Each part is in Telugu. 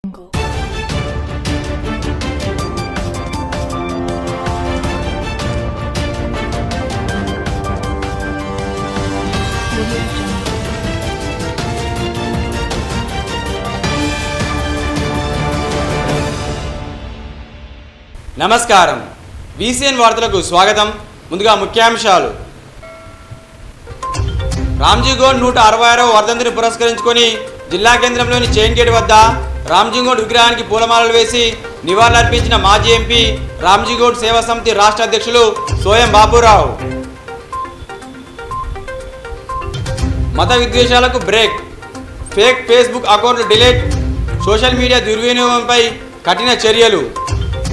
నమస్కారం VCN వార్తలకు స్వాగతం. ముందుగా ముఖ్యాంశాలు. రామ్జీగౌడ్ 166వ వర్ధంతిని పురస్కరించుకొని జిల్లా కేంద్రంలోని చైన్ గేట్ వద్ద రామ్జీగౌడ్ విగ్రహానికి పూలమాలలు వేసి నివాళులర్పించిన మాజీ ఎంపీ రామ్జీగౌడ్ సేవా సమితి రాష్ట్ర అధ్యక్షులు సోయం బాబురావు. మత విద్వేషాలకు బ్రేక్, ఫేక్ ఫేస్బుక్ అకౌంట్లు డిలీట్, సోషల్ మీడియా దుర్వినియోగంపై కఠిన చర్యలు.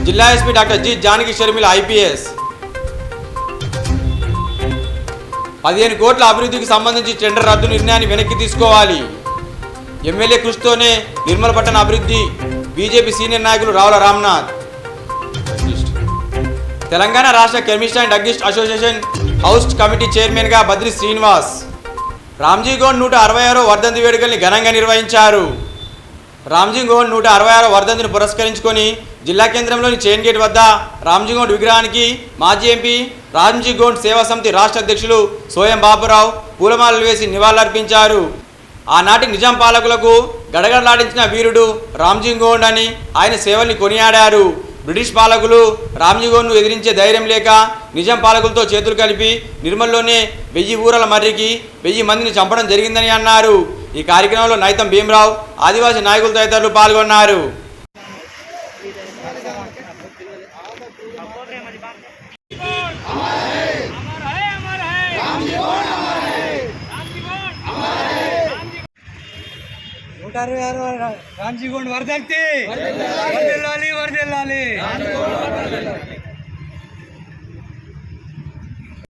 జిల్లా SP doctor G Janaki Sharmila IPS. 15 కోట్ల అభివృద్ధికి సంబంధించి టెండర్ రద్దు నిర్ణయాన్ని వెనక్కి తీసుకోవాలి. ఎమ్మెల్యే కృషితోనే నిర్మల్ పట్టణ అభివృద్ధి. బీజేపీ సీనియర్ నాయకులు రావుల రామ్నాథ్. తెలంగాణ రాష్ట్ర chemist and druggist association house committee చైర్మన్గా బద్రి శ్రీనివాస్. రామ్జీగౌడ్ 166వ వర్ధంతి వేడుకల్ని ఘనంగా నిర్వహించారు. రామ్జీగౌడ్ 166వ వర్ధంతిని పురస్కరించుకొని జిల్లా కేంద్రంలోని చైన్ గేట్ వద్ద రామ్జీగౌడ్ విగ్రహానికి మాజీ ఎంపీ రామ్జీగౌడ్ సేవా సమితి రాష్ట్ర అధ్యక్షులు సోయం బాబురావు పూలమాలలు వేసి నివాళులర్పించారు. ఆనాటి నిజాం పాలకులకు గడగడలాడించిన వీరుడు రామ్జీగౌడ్ అని ఆయన సేవల్ని కొనియాడారు. బ్రిటిష్ పాలకులు రామ్జీగౌడ్ను ఎదిరించే ధైర్యం లేక నిజాం పాలకులతో చేతులు కలిపి నిర్మల్లోనే 1000 ఊరల మర్రికి 1000 మందిని చంపడం జరిగిందని అన్నారు. ఈ కార్యక్రమంలో నైతం భీమరావు, ఆదివాసీ నాయకులు తదితరులు పాల్గొన్నారు. రామ్జీగౌడ్ వర్ధంతి వర్ధిల్లాలి వర్ధిల్లాలి.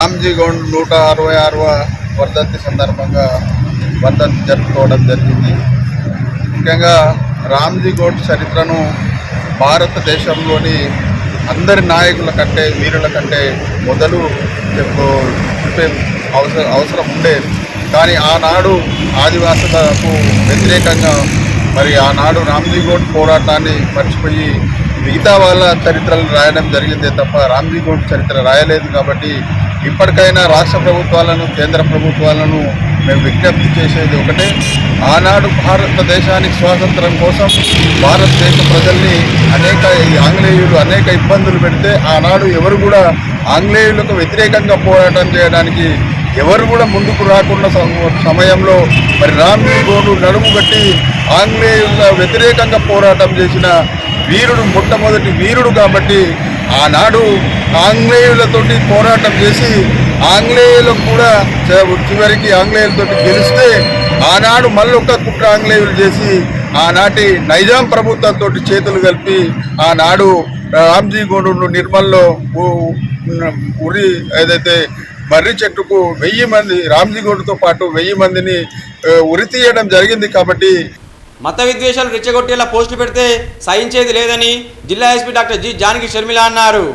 రామ్జీగౌడ్ 166వ వర్ధంతి సందర్భంగా వర్ధంతి జరుపుకోవడం జరిగింది. ముఖ్యంగా రామ్జీగౌడ్ చరిత్రను భారతదేశంలోని అందరి నాయకుల కంటే వీరుల కంటే మొదలు చెప్పే అవసరం ఉండేది. కానీ ఆనాడు ఆదివాసులకు వ్యతిరేకంగా మరి ఆనాడు రామ్జీగౌడ్ పోరాటాన్ని మర్చిపోయి మిగతా వాళ్ళ చరిత్రలు రాయడం జరిగిందే తప్ప రామ్జీగౌడ్ చరిత్ర రాయలేదు. కాబట్టి ఇప్పటికైనా రాష్ట్ర ప్రభుత్వాలను కేంద్ర ప్రభుత్వాలను మేము విజ్ఞప్తి చేసేది ఒకటే, ఆనాడు భారతదేశానికి స్వాతంత్రం కోసం భారతదేశ ప్రజల్ని ఆంగ్లేయులు అనేక ఇబ్బందులు పెడితే ఆనాడు ఎవరు కూడా ఆంగ్లేయులకు వ్యతిరేకంగా పోరాటం చేయడానికి ఎవరు కూడా ముందుకు రాకున్న సమయంలో మరి రామ్జీగౌడ్ నడుము కట్టి ఆంగ్లేయుల వ్యతిరేకంగా పోరాటం చేసిన వీరుడు, మొట్టమొదటి వీరుడు. కాబట్టి ఆనాడు ఆంగ్లేయులతోటి పోరాటం చేసి ఆంగ్లేయులకు కూడా చివరికి ఆంగ్లేయులతో గెలిస్తే ఆనాడు మళ్ళొక్క కుట్ర ఆంగ్లేయులు చేసి ఆనాటి నైజాం ప్రభుత్వంతో చేతులు కలిపి ఆనాడు రామ్జీగౌడ్ను నిర్మల్లో ఉరి ఏదైతే మర్రి చెట్టుకు 1000 మంది రామ్జీగౌడ్తో పాటు 1000 మందిని ఉరి తీయడం జరిగింది. కాబట్టి మత విద్వేషాలు రెచ్చగొట్టేలా పోస్టులు పెడితే సహించేది లేదని జిల్లా SP doctor G Janaki Sharmila అన్నారు.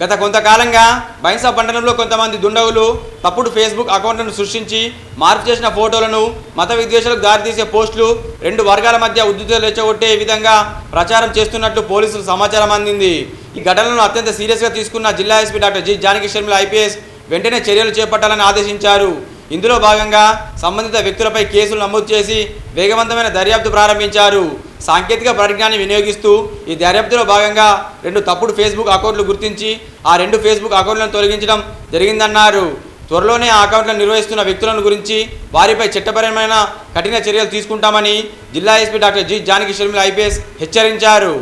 గత కొంతకాలంగా బైన్సా పట్టణంలో కొంతమంది దుండగులు తప్పుడు ఫేస్బుక్ అకౌంట్లను సృష్టించి మార్పు చేసిన ఫోటోలను మత విద్వేషాలకు దారితీసే పోస్టులు 2 వర్గాల మధ్య ఉద్రిక్తతలు రెచ్చగొట్టే విధంగా ప్రచారం చేస్తున్నట్లు పోలీసులకు సమాచారం అందింది. ఈ ఘటనను అత్యంత సీరియస్గా తీసుకున్న జిల్లా SP doctor G Janaki Sharmila IPS వెంటనే చర్యలు చేపట్టాలని ఆదేశించారు. ఇందులో భాగంగా సంబంధిత వ్యక్తులపై కేసులు నమోదు చేసి వేగవంతమైన దర్యాప్తు ప్రారంభించారు. సాంకేతిక పరిజ్ఞానాన్ని వినియోగిస్తూ ఈ దర్యాప్తులో భాగంగా 2 తప్పుడు ఫేస్బుక్ అకౌంట్లు గుర్తించి ఆ 2 ఫేస్బుక్ అకౌంట్లను తొలగించడం జరిగిందన్నారు. త్వరలోనే ఆ అకౌంట్లను నిర్వహిస్తున్న వ్యక్తులను గురించి వారిపై చట్టపరమైన కఠిన చర్యలు తీసుకుంటామని జిల్లా SP doctor G Janaki Sharmila IPS హెచ్చరించారు.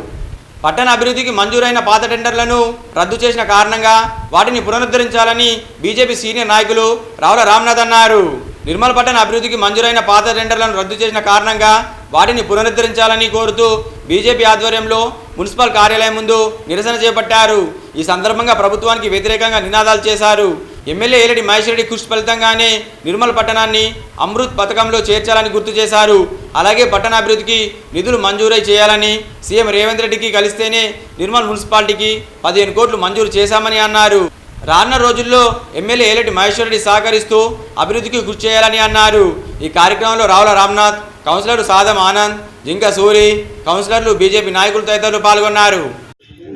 పట్టణ అభివృద్ధికి మంజూరైన పాత టెండర్లను రద్దు చేసిన కారణంగా వాటిని పునరుద్ధరించాలని బీజేపీ సీనియర్ నాయకులు రావుల రామ్నాథ్ అన్నారు. నిర్మల్ పట్టణ అభివృద్ధికి మంజూరైన పాత టెండర్లను రద్దు చేసిన కారణంగా వాటిని పునరుద్ధరించాలని కోరుతూ బీజేపీ ఆధ్వర్యంలో మున్సిపల్ కార్యాలయం ముందు నిరసన చేపట్టారు. ఈ సందర్భంగా ప్రభుత్వానికి వ్యతిరేకంగా నినాదాలు చేశారు. ఎమ్మెల్యే ఏలటి మహేష్ రెడ్డి కృషి ఫలితంగానే నిర్మల్ పట్టణాన్ని అమృత్ పథకంలో చేర్చాలని గుర్తు చేశారు. అలాగే పట్టణాభివృద్ధికి నిధులు మంజూరై చేయాలని సీఎం రేవంత్ రెడ్డికి కలిస్తేనే నిర్మల్ మున్సిపాలిటీకి 15 కోట్లు మంజూరు చేశామని అన్నారు. రానున్న రోజుల్లో ఎమ్మెల్యే ఏలటి మహేష్ రెడ్డి సహకరిస్తూ అభివృద్ధికి కృషి చేయాలని అన్నారు. ఈ కార్యక్రమంలో రావుల రామ్నాథ్, కౌన్సిలర్లు సాదం ఆనంద్, జింక సూరి, కౌన్సిలర్లు, బీజేపీ నాయకులు తదితరులు పాల్గొన్నారు.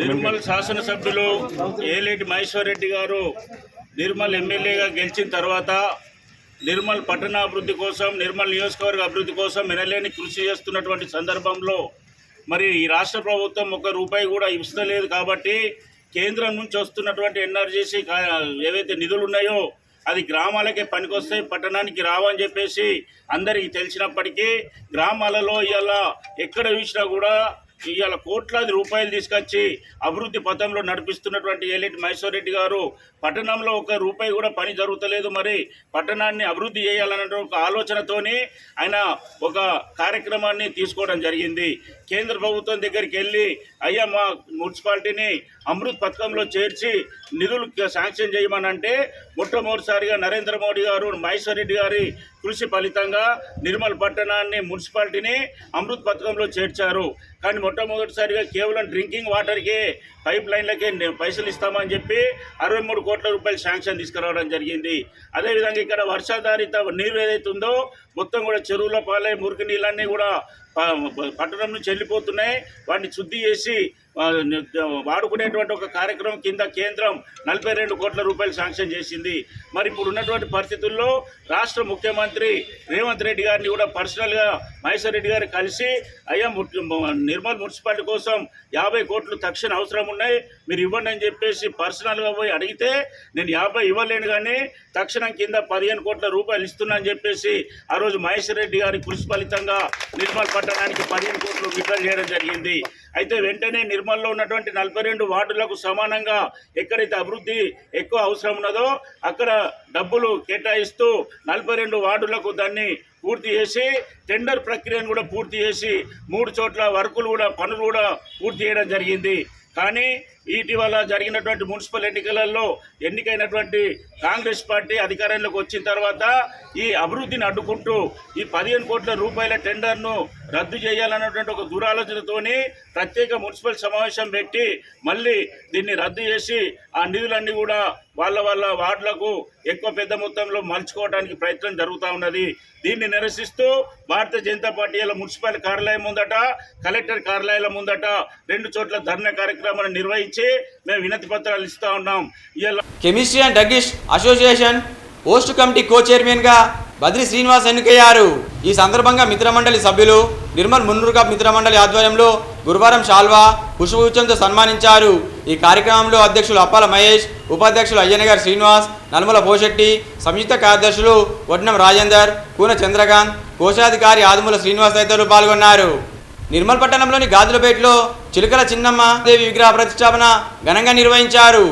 నిర్మల్ శాసనసభ్యులు ఏలేటి మహేశ్వర్ రెడ్డి గారు నిర్మల్ ఎమ్మెల్యేగా గెలిచిన తర్వాత నిర్మల్ పట్టణాభివృద్ధి కోసం, నిర్మల్ నియోజకవర్గ అభివృద్ధి కోసం ఎనలేని కృషి చేస్తున్నటువంటి సందర్భంలో మరి ఈ రాష్ట్ర ప్రభుత్వం ₹1 కూడా ఇస్తలేదు. కాబట్టి కేంద్రం నుంచి వస్తున్నటువంటి ఎన్ఆర్జీసీ ఏవైతే నిధులు ఉన్నాయో అది గ్రామాలకే పనికొస్తాయి, పట్టణానికి రావని చెప్పేసి అందరికీ తెలిసినప్పటికీ గ్రామాలలో ఇవాళ ఎక్కడ చూసినా కూడా ఇవాళ కోట్లాది రూపాయలు తీసుకొచ్చి అభివృద్ధి పథంలో నడిపిస్తున్నటువంటి ఏలేటి మహేశ్వర్ రెడ్డి గారు పట్టణంలో ₹1 కూడా పని జరుగుతలేదు. మరి పట్టణాన్ని అభివృద్ధి చేయాలన్న ఒక ఆలోచనతోని ఆయన ఒక కార్యక్రమాన్ని తీసుకోవడం జరిగింది. కేంద్ర ప్రభుత్వం దగ్గరికి వెళ్ళి అయ్యా మా మున్సిపాలిటీని అమృత్ పథకంలో చేర్చి నిధులు శాంక్షన్ చేయమనంటే మొట్టమొదటిసారిగా నరేంద్ర మోడీ గారు మహేశ్వర్ రెడ్డి గారి కృషి ఫలితంగా నిర్మల్ పట్టణాన్ని మున్సిపాలిటీని అమృత్ పథకంలో చేర్చారు. కానీ మొట్టమొదటిసారిగా కేవలం డ్రింకింగ్ వాటర్కే పైప్ లైన్లకే పైసలు ఇస్తామని చెప్పి ₹63 కోట్ల శాంక్షన్ తీసుకురావడం జరిగింది. అదేవిధంగా ఇక్కడ వర్షాధారిత నీరు ఏదైతే ఉందో మొత్తం కూడా చెరువుల పాలై మురికి నీళ్ళన్నీ కూడా పట్టణం నుంచి వెళ్ళిపోతున్నాయి. వాటిని శుద్ధి చేసి వాడుకునేటువంటి ఒక కార్యక్రమం కింద కేంద్రం ₹42 కోట్ల శాంక్షన్ చేసింది. మరి ఇప్పుడు ఉన్నటువంటి పరిస్థితుల్లో రాష్ట్ర ముఖ్యమంత్రి రేవంత్ రెడ్డి గారిని కూడా పర్సనల్గా మహేశ్వర్ రెడ్డి గారు కలిసి అయ్యా నిర్మల్ మున్సిపాలిటీ కోసం 50 కోట్లు తక్షణ అవసరం ఉన్నాయి, మీరు ఇవ్వండి అని చెప్పేసి పర్సనల్గా పోయి అడిగితే నేను 50 ఇవ్వలేను కానీ తక్షణం కింద ₹15 కోట్ల ఇస్తున్నా అని చెప్పేసి ఆ రోజు మహేశ్వర్ రెడ్డి గారి కృషి ఫలితంగా నిర్మల్ పట్టణానికి 15 కోట్లు విడుదల చేయడం జరిగింది. అయితే వెంటనే నిర్మల్లో ఉన్నటువంటి 42 వార్డులకు సమానంగా ఎక్కడైతే అభివృద్ధి ఎక్కువ అవసరం ఉన్నదో అక్కడ డబ్బులు కేటాయిస్తూ 42 వార్డులకు దాన్ని పూర్తి చేసి టెండర్ ప్రక్రియను కూడా పూర్తి చేసి 3 చోట్ల పనులు కూడా పూర్తి చేయడం జరిగింది. కానీ ఇటీవల జరిగినటువంటి మున్సిపల్ ఎన్నికలలో ఎన్నికైనటువంటి కాంగ్రెస్ పార్టీ అధికారంలోకి వచ్చిన తర్వాత ఈ అభివృద్ధిని అడ్డుకుంటూ ఈ ₹15 కోట్ల టెండర్ను రద్దు చేయాలన్నటువంటి ఒక దురాలోచనతోని ప్రత్యేక మున్సిపల్ సమావేశం పెట్టి మళ్ళీ దీన్ని రద్దు చేసి ఆ నిధులన్నీ కూడా వాళ్ళ వార్డులకు ఎక్కువ పెద్ద మొత్తంలో మలుచుకోవడానికి ప్రయత్నం జరుగుతూ ఉన్నది. దీన్ని నిరసిస్తూ భారతీయ జనతా పార్టీ మున్సిపల్ కార్యాలయం ముందట, కలెక్టర్ కార్యాలయాల ముందట 2 చోట్ల ధర్నా కార్యక్రమాన్ని నిర్వహించి మేము వినతి పత్రాలు ఇస్తా ఉన్నాం. Chemistry and druggist association post committee co చైర్మన్గా బద్రి శ్రీనివాస్ ఎన్నికయ్యారు. ఈ సందర్భంగా మిత్రమండలి సభ్యులు నిర్మల్ మున్నూరు కప్ మిత్రమండలి ఆధ్వర్యంలో గురువారం షాల్వా పుష్పగుచ్చంతో సన్మానించారు. ఈ కార్యక్రమంలో అధ్యక్షులు అప్పాల మహేష్, ఉపాధ్యక్షులు అయ్యనగారి శ్రీనివాస్, నల్మల పోషెట్టి, సంయుక్త కార్యదర్శులు వడ్నం రాజేందర్, కూన చంద్రకాంత్, కోశాధికారి ఆదుముల శ్రీనివాస్ తదితరులు పాల్గొన్నారు. నిర్మల్ పట్టణంలోని గాజులపేటలో చిలుకల చిన్నమ్మ దేవి విగ్రహ ప్రతిష్టాపన ఘనంగా నిర్వహించారు.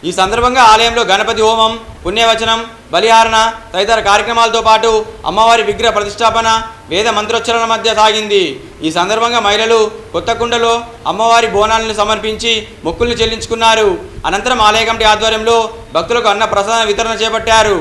ఈ సందర్భంగా ఆలయంలో గణపతి హోమం, పుణ్యవచనం, బలిహారణ తదితర కార్యక్రమాలతో పాటు అమ్మవారి విగ్రహ ప్రతిష్టాపన వేద మంత్రోచ్చరణ మధ్య సాగింది. ఈ సందర్భంగా మహిళలు కొత్త కుండలో అమ్మవారి బోనాలను సమర్పించి మొక్కుల్ని చెల్లించుకున్నారు. అనంతరం ఆలయ కమిటీ ఆధ్వర్యంలో భక్తులకు అన్న ప్రసాద వితరణ చేపట్టారు.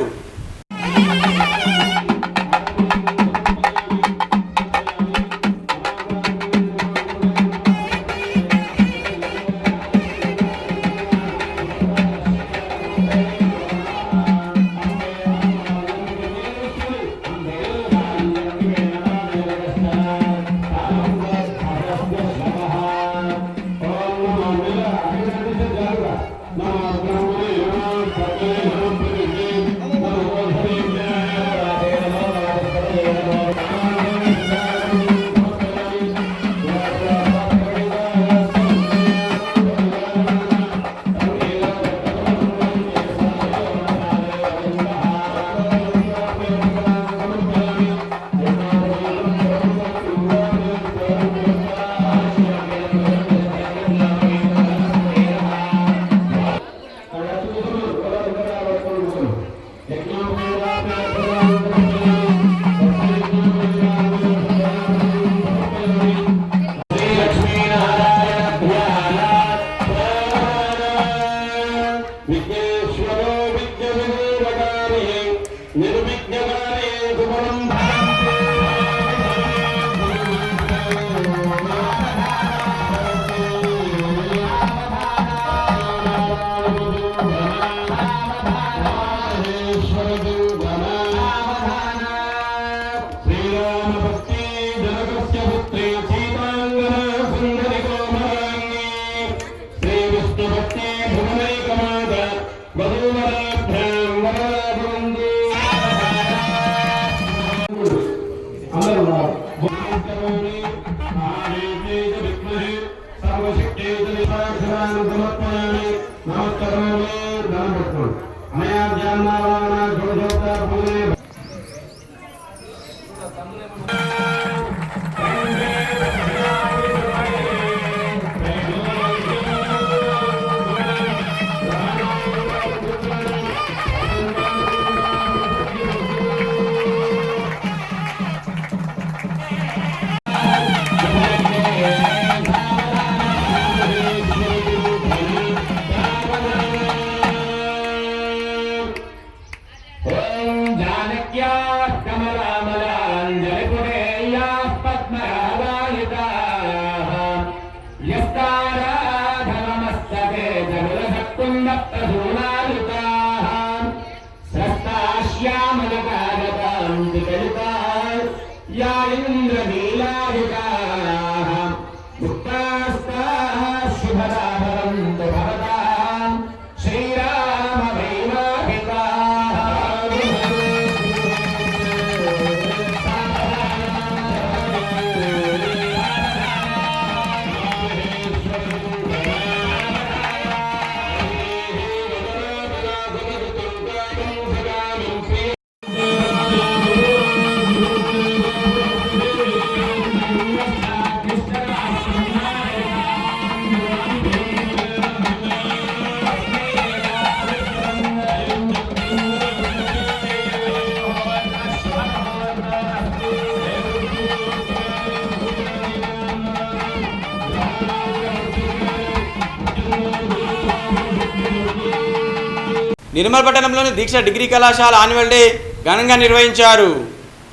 నిర్మల్ పట్టణంలోని దీక్ష డిగ్రీ కళాశాల యాన్యువల్ డే ఘనంగా నిర్వహించారు.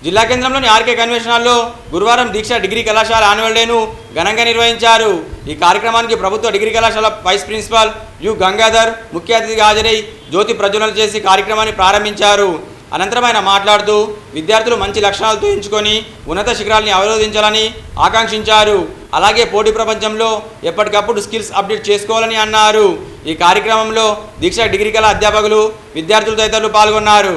జిల్లా కేంద్రంలోని ఆర్కే కన్వెన్షన్ హాల్లో గురువారం దీక్ష డిగ్రీ కళాశాల యాన్యువల్ డేను ఘనంగా నిర్వహించారు. ఈ కార్యక్రమానికి ప్రభుత్వ డిగ్రీ కళాశాల వైస్ ప్రిన్సిపాల్ యు గంగాధర్ ముఖ్య అతిథిగా హాజరై జ్యోతి ప్రజ్వలన చేసి కార్యక్రమాన్ని ప్రారంభించారు. అనంతరం ఆయన మాట్లాడుతూ విద్యార్థులు మంచి లక్షణాలతో ఎంచుకొని ఉన్నత శిఖరాల్ని అవరోధించాలని ఆకాంక్షించారు. అలాగే పోటీ ప్రపంచంలో ఎప్పటికప్పుడు స్కిల్స్ అప్డేట్ చేసుకోవాలని అన్నారు. ఈ కార్యక్రమంలో దీక్ష డిగ్రీ కళ అధ్యాపకులు, విద్యార్థులు తదితరులు పాల్గొన్నారు.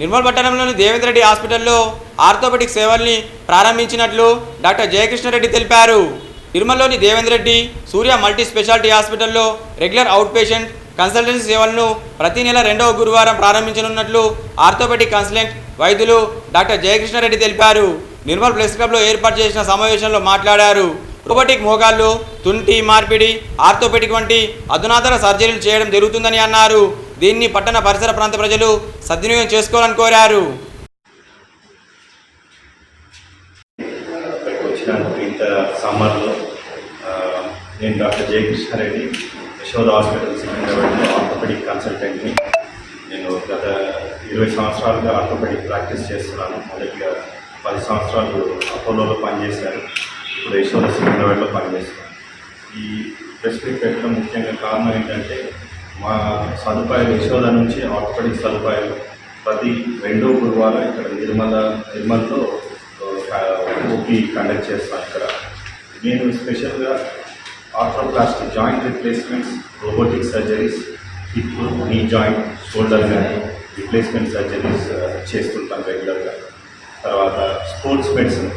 నిర్మల్ పట్టణంలోని దేవేంద్ర రెడ్డి హాస్పిటల్లో ఆర్థోపెడిక్ సేవల్ని ప్రారంభించినట్లు డాక్టర్ జయకృష్ణారెడ్డి తెలిపారు. నిర్మల్లోని దేవేంద్ర రెడ్డి సూర్య మల్టీ స్పెషాలిటీ హాస్పిటల్లో రెగ్యులర్ అవుట్ పేషెంట్ కన్సల్టెన్సీ సేవలను ప్రతి నెల 2వ గురువారం ప్రారంభించనున్నట్లు ఆర్థోపెడిక్ కన్సల్టెంట్ వైద్యులు డాక్టర్ జయకృష్ణారెడ్డి తెలిపారు. నిర్మల్ ప్రెస్ క్లబ్లో ఏర్పాటు చేసిన సమావేశంలో మాట్లాడారు. రోబోటిక్ మోకాళ్ళు, తుంటి మార్పిడి, ఆర్థోపెడిక్ వంటి అధునాతన సర్జరీలు చేయడం జరుగుతుందని అన్నారు. దీన్ని పట్టణ పరిసర ప్రాంత ప్రజలు సద్వినియోగం చేసుకోవాలని కోరారు. ఇంత సమ్మర్లో నేను డాక్టర్ జయకృష్ణారెడ్డి యశోద హాస్పిటల్ సికింద్రాబాద్లో ఆర్థోపెడిక్ కన్సల్టెంట్ని. నేను గత 20 సంవత్సరాలుగా ఆర్థోపెడిక్ ప్రాక్టీస్ చేస్తున్నాను. మొదటిగా 10 సంవత్సరాలు అపోలోలో పనిచేశాను. ఇప్పుడు యశోద సికింద్రాబాద్లో పనిచేస్తున్నాను. ఈ ప్రెస్ మీట్ పెట్టడం ముఖ్యంగా కారణం ఏంటంటే మా సదుపాయాలు యశోద నుంచి ఆర్థోపెడిక్ సదుపాయాలు ప్రతి 2వ గురువారం ఇక్కడ నిర్మల్లో ఓపీ కండక్ట్ చేస్తాను. ఇక్కడ నేను స్పెషల్గా arthroplastic joint replacements, robotic surgeries, hip, knee joint, shoulder కానీ రిప్లేస్మెంట్ సర్జరీస్ చేస్తుంటాను రెగ్యులర్గా. తర్వాత స్పోర్ట్స్ మెడిసిన్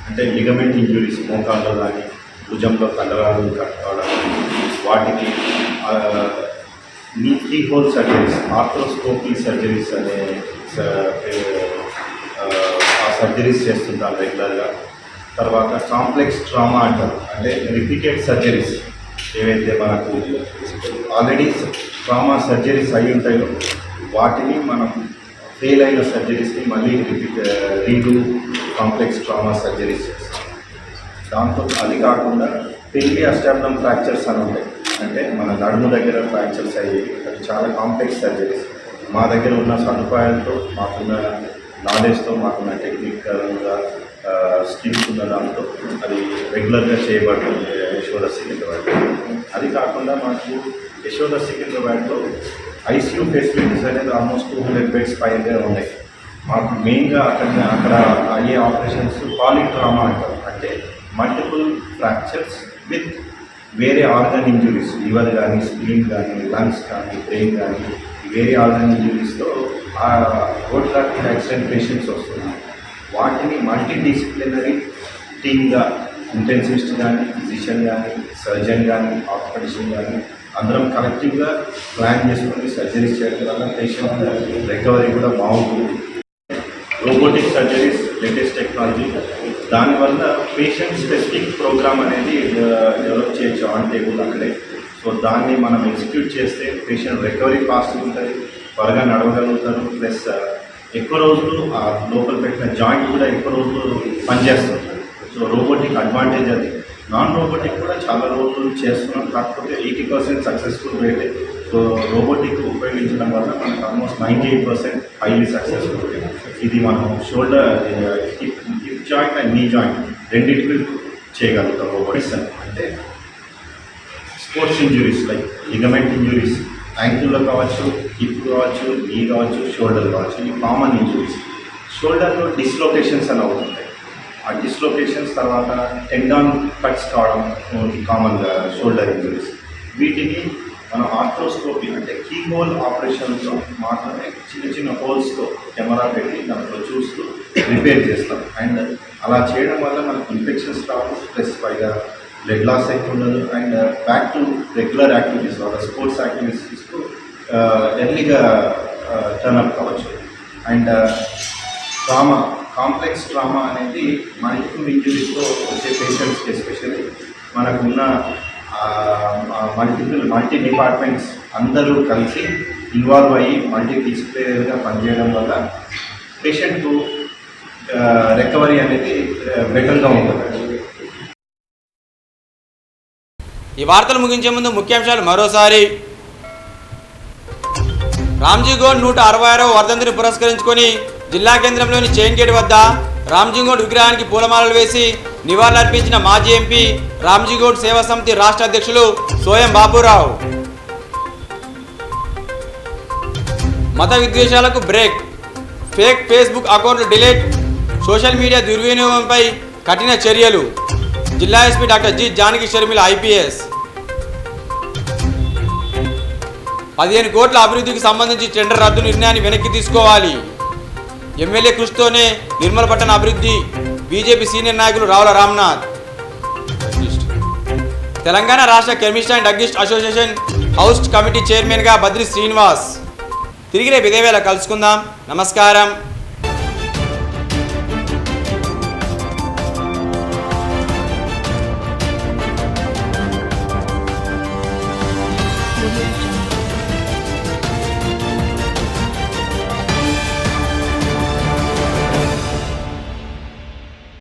అంటే లిగమెంట్ ఇంజురీస్, మోకాల్లో కానీ భుజంలో కండరాలు కట్టుకోవడం, వాటికి knee key hole surgeries, arthroscopy surgeries అనే ఆ సర్జరీస్ చేస్తుంటాను రెగ్యులర్గా. తర్వాత కాంప్లెక్స్ ట్రామా అంటారు, అంటే రిపీటెడ్ సర్జరీస్ ఏవైతే మనకు ఆల్రెడీ ట్రామా సర్జరీస్ అయి ఉంటాయో వాటిని మనం ఫెయిల్ అయిన సర్జరీస్ని మళ్ళీ రీడూ కాంప్లెక్స్ ట్రామా సర్జరీస్ చేస్తాం. దాంతో అది కాకుండా పెరిగి అస్టాబ్లం ఫ్రాక్చర్స్ అని ఉంటాయి, అంటే మన నడుము దగ్గర ఫ్రాక్చర్స్ అయ్యి అది చాలా కాంప్లెక్స్ సర్జరీస్. మా దగ్గర ఉన్న సదుపాయాలతో, మాకున్న నాలెడ్జ్తో, మాకున్న టెక్నికల్గా స్కిల్స్ ఉన్న దాంతో అది రెగ్యులర్గా చేయబడుతుంది యశోద సికింద్రాబాద్లో. అది కాకుండా మాకు యశోద సికింద్రాబాద్లో ఐసీయూ ఫెసిలిటీస్ అనేది ఆల్మోస్ట్ 200 బెడ్స్ పైగా ఉన్నాయి. మాకు మెయిన్గా అక్కడ అయ్యే ఆపరేషన్స్ పాలిట్రామా అంటారు, అంటే మల్టిపుల్ ఫ్రాక్చర్స్ విత్ వేరే ఆర్గన్ ఇంజురీస్, లివర్ కానీ, స్ప్లీన్ కానీ, లంగ్స్ కానీ, బ్రెయిన్ కానీ, వేరే ఆర్గన్ ఇంజురీస్తో రోడ్ ట్రాఫిక్ యాక్సిడెంట్ పేషెంట్స్ వస్తున్నారు. వాటిని మల్టీ డిసిప్లినరీ టీమ్గా ఇంటెన్సివిస్ట్ కానీ, ఫిజిషియన్ కానీ, సర్జన్ కానీ, ఆర్థోపెడిషన్ కానీ అందరం కలెక్టివ్గా ప్లాన్ చేసుకొని సర్జరీస్ చేయడం వల్ల పేషెంట్ రికవరీ కూడా బాగుంటుంది. రోబోటిక్ సర్జరీస్ లేటెస్ట్ టెక్నాలజీ, దానివల్ల పేషెంట్ స్పెసిఫిక్ ప్రోగ్రామ్ అనేది డెవలప్ చేయొచ్చు ఆన్ టేబుల్ అక్కడే. సో దాన్ని మనం ఎగ్జిక్యూట్ చేస్తే పేషెంట్ రికవరీ ఫాస్ట్గా ఉంటుంది, త్వరగా నడవగలుగుతారు, ప్లస్ ఎక్కువ రోజులు ఆ లోపల పెట్టిన జాయింట్ కూడా ఎక్కువ రోజులు పనిచేస్తుంది. సో రోబోటిక్ అడ్వాంటేజ్ అది. నాన్ రోబోటిక్ కూడా చాలా రోజులు చేస్తున్నాం, కాకపోతే 80% సక్సెస్ఫుల్ రేట్. సో రోబోటిక్ ఉపయోగించడం వల్ల మనకు ఆల్మోస్ట్ 98% హైలీ సక్సెస్ఫుల్. ఇది మనం shoulder, hip joint and knee joint రెండింటికి చేయగలుగుతాం రోబోటిక్స్. అంటే sports injuries like ligament injuries, యాంకిల్లో కావచ్చు, హిప్ కావచ్చు, నీ కావచ్చు, షోల్డర్ కావచ్చు, ఇవి కామన్ ఇంజురీస్. షోల్డర్లో డిస్లొకేషన్స్ అని అవుతుంటాయి. ఆ డిస్లొకేషన్స్ తర్వాత టెండాన్ కట్స్ కావడం కామన్గా షోల్డర్ ఇంజురీస్. వీటిని మనం ఆర్థ్రోస్కోపీ అంటే కీ హోల్ ఆపరేషన్తో మాత్రమే చిన్న చిన్న హోల్స్తో కెమెరా పెట్టి దాంట్లో చూస్తూ రిపేర్ చేస్తాం. అండ్ అలా చేయడం వల్ల మనకు ఇన్ఫెక్షన్స్ రావు, ప్లస్ పైగా బ్లడ్ లాస్ ఎక్కువ ఉండదు, and back to regular activities, వాళ్ళ స్పోర్ట్స్ యాక్టివిటీస్కు ఎర్లీగా టర్న్అప్ కావచ్చు. అండ్ ట్రామా, కాంప్లెక్స్ ట్రామా అనేది మల్టిపుల్ ఇంజురీస్తో వచ్చే పేషెంట్స్కి ఎస్పెషల్లీ మనకున్న మల్టీ డిపార్ట్మెంట్స్ అందరూ కలిసి ఇన్వాల్వ్ అయ్యి మల్టీ డిసిప్లినరీగా పనిచేయడం వల్ల పేషెంట్కు రికవరీ అనేది బెటర్గా ఉంటుంది. ఈ వార్తలు ముగించే ముందు ముఖ్యాంశాలు మరోసారి. రామ్జీగౌడ్ 166వ వర్ధంతిని పురస్కరించుకొని జిల్లా కేంద్రంలోని చైన్ గేట్ వద్ద రామ్జీగౌడ్ విగ్రహానికి పూలమాలలు వేసి నివాళులర్పించిన మాజీ ఎంపీ రామ్జీగౌడ్ సేవా సమితి రాష్ట్ర అధ్యక్షులు సోయం బాబురావు. మత విద్వేషాలకు బ్రేక్, ఫేక్ ఫేస్బుక్ అకౌంట్లు డిలీట్, సోషల్ మీడియా దుర్వినియోగంపై కఠిన చర్యలు. జిల్లా SP doctor G Janaki Sharmila IPS. 15 కోట్ల అభివృద్ధికి సంబంధించి టెండర్ రద్దు నిర్ణయాన్ని వెనక్కి తీసుకోవాలి. ఎమ్మెల్యే కృషితోనే నిర్మల్ పట్టణ అభివృద్ధి బీజేపీ సీనియర్ నాయకులు రావుల రామ్నాథ్. తెలంగాణ రాష్ట్ర chemist and druggist association house committee చైర్మన్గా బద్రి శ్రీనివాస్. తిరిగి రేపు ఇదే వేళ కలుసుకుందాం. నమస్కారం.